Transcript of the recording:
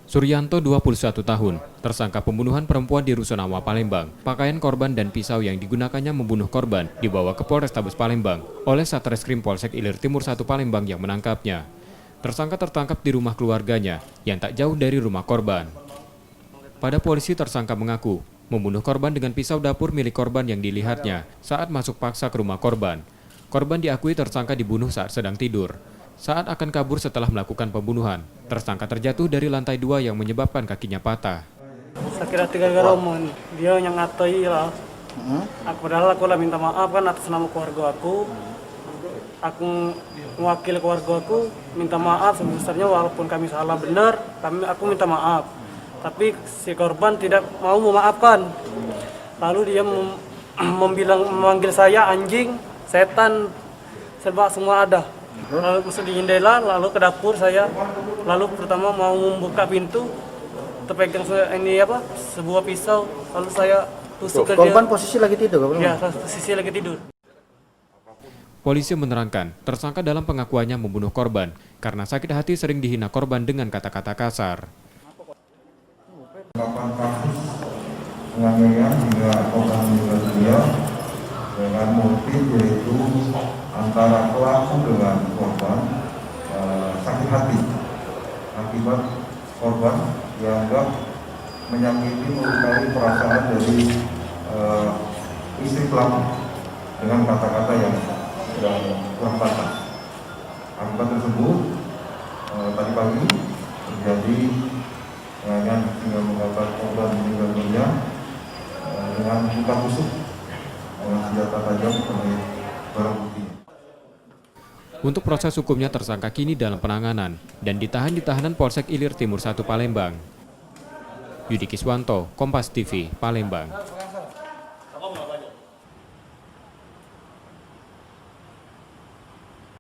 Suryanto 21 tahun, tersangka pembunuhan perempuan di Rusunawa, Palembang. Pakaian korban dan pisau yang digunakannya membunuh korban dibawa ke Polrestabes Palembang oleh Satreskrim Polsek Ilir Timur 1 Palembang yang menangkapnya. Tersangka tertangkap di rumah keluarganya yang tak jauh dari rumah korban. Pada polisi, tersangka mengaku membunuh korban dengan pisau dapur milik korban yang dilihatnya saat masuk paksa ke rumah korban. Korban diakui tersangka dibunuh saat sedang tidur. Saat akan kabur setelah melakukan pembunuhan, tersangka terjatuh dari lantai 2 yang menyebabkan kakinya patah. Saya kira gara-gara dia yang ngatai lah. Padahal aku lah minta maaf kan atas nama keluarga aku. Aku mewakili keluarga aku minta maaf sebesarnya walaupun kami salah benar, aku minta maaf. Tapi si korban tidak mau memaafkan. Lalu dia memanggil saya anjing, setan, serba semua ada. Lalu masuk di jendela, lalu ke dapur saya. Lalu pertama mau membuka pintu, terpegang sebuah pisau. Lalu saya tusuk ke dia. Korban posisi lagi tidur? Ya, posisi lagi tidur. Polisi menerangkan, tersangka dalam pengakuannya membunuh korban karena sakit hati sering dihina korban dengan kata-kata kasar. 8 kasus penganiayaan hingga korban meninggal dunia dengan motif yaitu antara pelaku dengan korban sakit hati akibat korban dianggap menyakiti melukai perasaan dari istri pelaku dengan kata-kata yang kurang pantas. Akibat tersebut tadi pagi terjadi penganiayaan hingga mengakibatkan korban meninggal dunia dengan luka tusuk dengan senjata tajam sebagai barang bukti. Untuk proses hukumnya, tersangka kini dalam penanganan dan ditahan di tahanan Polsek Ilir Timur 1 Palembang. Yudi Kiswanto, Kompas TV, Palembang.